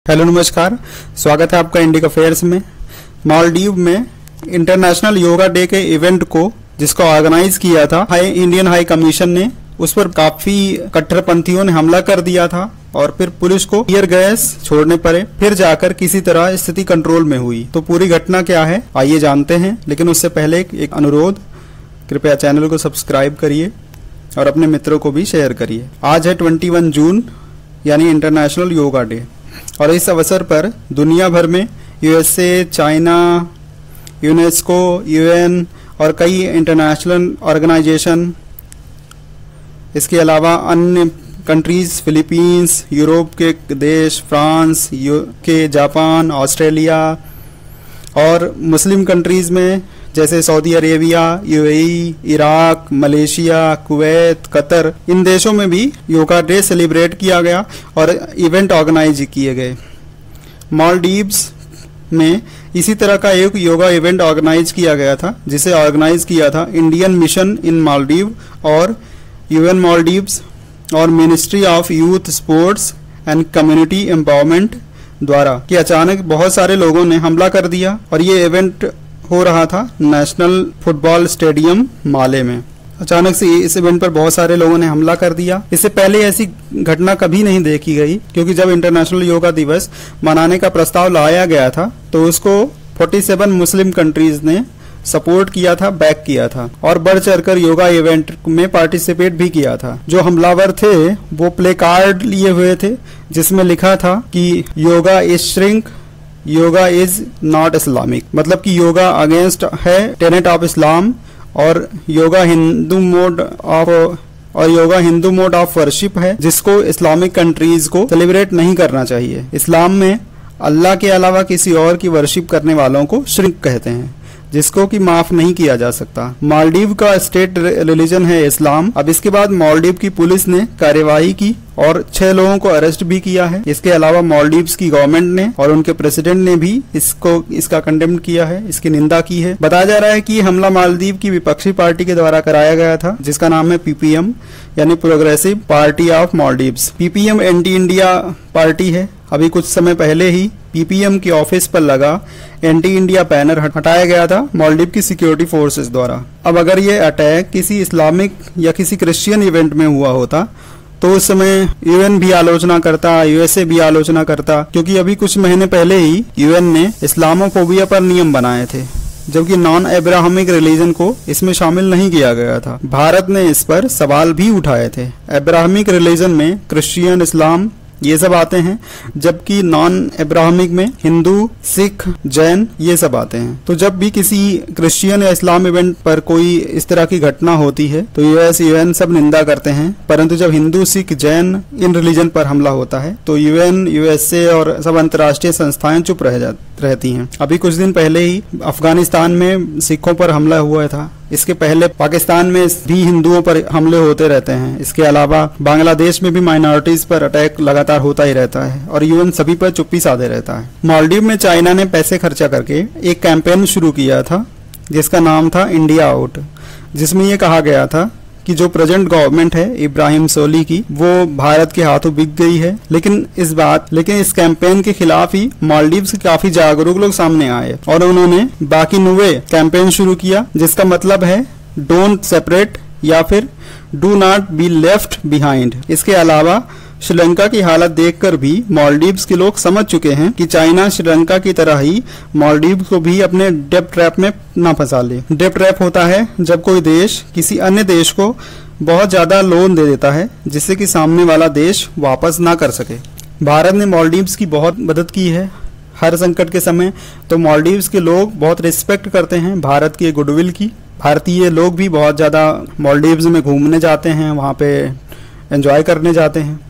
Hello नमस्कार, स्वागत है आपका इंडिक अफेयर्स में। मालदीव में इंटरनेशनल योगा डे के इवेंट को जिसको ऑर्गेनाइज किया था इंडियन हाई कमीशन ने, उस पर काफी कट्टरपंथियों ने हमला कर दिया था और फिर पुलिस को टीयर गैस छोड़ने पड़े, फिर जाकर किसी तरह स्थिति कंट्रोल में हुई। तो पूरी घटना क्या है आइए जानते हैं, लेकिन उससे पहले एक अनुरोध, कृपया चैनल को सब्सक्राइब करिए और अपने मित्रों को भी शेयर करिए। आज है 21 जून यानी इंटरनेशनल योगा डे और इस अवसर पर दुनिया भर में यूएसए, चाइना, यूनेस्को, यूएन और कई इंटरनेशनल ऑर्गेनाइजेशन, इसके अलावा अन्य कंट्रीज, फिलीपींस, यूरोप के देश, फ्रांस, यूके, जापान, ऑस्ट्रेलिया और मुस्लिम कंट्रीज में जैसे Saudi Arabia, UAE, Iraq, Malaysia, Kuwait, Qatar, इन देशों में भी योगा डे सेलिब्रेट किया गया और इवेंट ऑर्गेनाइज किए गए। मालदीव्स में इसी तरह का एक योगा इवेंट ऑर्गेनाइज किया गया था, जिसे ऑर्गेनाइज किया था इंडियन मिशन इन मालदीव और यूएन मालदीव्स और ministry of youth, sports and community empowerment द्वारा। कि अचानक बहुत सारे लोगों ने हमला कर दिया और ये इवेंट हो रहा था नेशनल फुटबॉल स्टेडियम माले में। अचानक से इस इवेंट पर बहुत सारे लोगों ने हमला कर दिया। इससे पहले ऐसी घटना कभी नहीं देखी गई, क्योंकि जब इंटरनेशनल योगा दिवस मनाने का प्रस्ताव लाया गया था तो उसको 47 मुस्लिम कंट्रीज ने सपोर्ट किया था, बैक किया था और बढ़ चढ़कर योगा इवेंट में पार्टिसिपेट भी किया था। जो हमलावर थे वो प्ले कार्ड लिए हुए थे जिसमें लिखा था कि yoga is shrink, yoga is not Islamic, मतलब कि योगा अगेंस्ट है टेनेट ऑफ इस्लाम और yoga Hindu mode of worship है, जिसको इस्लामिक कंट्रीज को सेलिब्रेट नहीं करना चाहिए। इस्लाम में अल्लाह के अलावा किसी और की वर्शिप करने वालों को शिर्क कहते हैं, जिसको कि माफ नहीं किया जा सकता। मालदीव का स्टेट रिलीजन है इस्लाम। अब इसके बाद मालदीव की पुलिस ने कार्यवाही की और 6 लोगों को अरेस्ट भी किया है। इसके अलावा मालदीव्स की गवर्नमेंट ने और उनके प्रेसिडेंट ने भी इसका कंडेम किया है, इसकी निंदा की है। बताया जा रहा है कि हमला मालदीव की विपक्षी पार्टी के द्वारा कराया गया था, जिसका नाम है पीपीएम यानी progressive party of Maldives. Ppm anti India party है। अभी कुछ समय पहले ही पीपीएम के ऑफिस पर लगा एंटी इंडिया बैनर हटाया गया था मालदीव की सिक्योरिटी फोर्सेस द्वारा। अब अगर ये अटैक किसी इस्लामिक या किसी क्रिश्चियन इवेंट में हुआ होता तो उस समय यूएन भी आलोचना करता, यूएसए भी आलोचना करता, क्योंकि अभी कुछ महीने पहले ही यूएन ने इस्लामोफोबिया पर नियम बनाए थे, जबकि नॉन एब्राहमिक रिलीजन को इसमें शामिल नहीं किया गया था। भारत ने इस पर सवाल भी उठाए थे। एब्राहमिक रिलीजन में क्रिश्चियन, इस्लाम ये सब आते हैं, जबकि नॉन एब्राहमिक में हिंदू, सिख, जैन ये सब आते हैं। तो जब भी किसी क्रिश्चियन या इस्लाम इवेंट पर कोई इस तरह की घटना होती है तो यूएस, यूएन सब निंदा करते हैं, परंतु जब हिंदू, सिख, जैन इन रिलीजन पर हमला होता है तो यूएन, यूएसए और सब अंतर्राष्ट्रीय संस्थाएं चुप रहती हैं। अभी कुछ दिन पहले ही अफगानिस्तान में सिखों पर हमला हुआ था। इसके पहले पाकिस्तान में भी हिंदुओं पर हमले होते रहते हैं। इसके अलावा बांग्लादेश में भी माइनॉरिटीज पर अटैक लगातार होता ही रहता है और यूएन सभी पर चुप्पी साधे रहता है। मालदीव में चाइना ने पैसे खर्चा करके एक कैंपेन शुरू किया था जिसका नाम था इंडिया आउट, जिसमें यह कहा गया था कि जो प्रेजेंट गवर्नमेंट है इब्राहिम सोली की, वो भारत के हाथों बिक गई है। लेकिन इस कैंपेन के खिलाफ ही मालदीव्स के काफी जागरूक लोग सामने आए और उन्होंने बाकी नुवे कैंपेन शुरू किया, जिसका मतलब है डोंट सेपरेट या फिर do not be left behind. इसके अलावा श्रीलंका की हालत देखकर भी मालदीव्स के लोग समझ चुके हैं कि चाइना श्रीलंका की तरह ही मालदीव को भी अपने डेब्ट ट्रैप में ना फंसा ले। डेब्ट ट्रैप होता है जब कोई देश किसी अन्य देश को बहुत ज्यादा लोन दे देता है जिससे कि सामने वाला देश वापस ना कर सके। भारत ने मालदीव्स की बहुत मदद की है हर संकट के समय, तो मालदीव्स के लोग बहुत रिस्पेक्ट करते हैं भारत की गुडविल की। भारतीय लोग भी बहुत ज्यादा मालदीव्स में घूमने जाते हैं, वहाँ पे एंजॉय करने जाते हैं।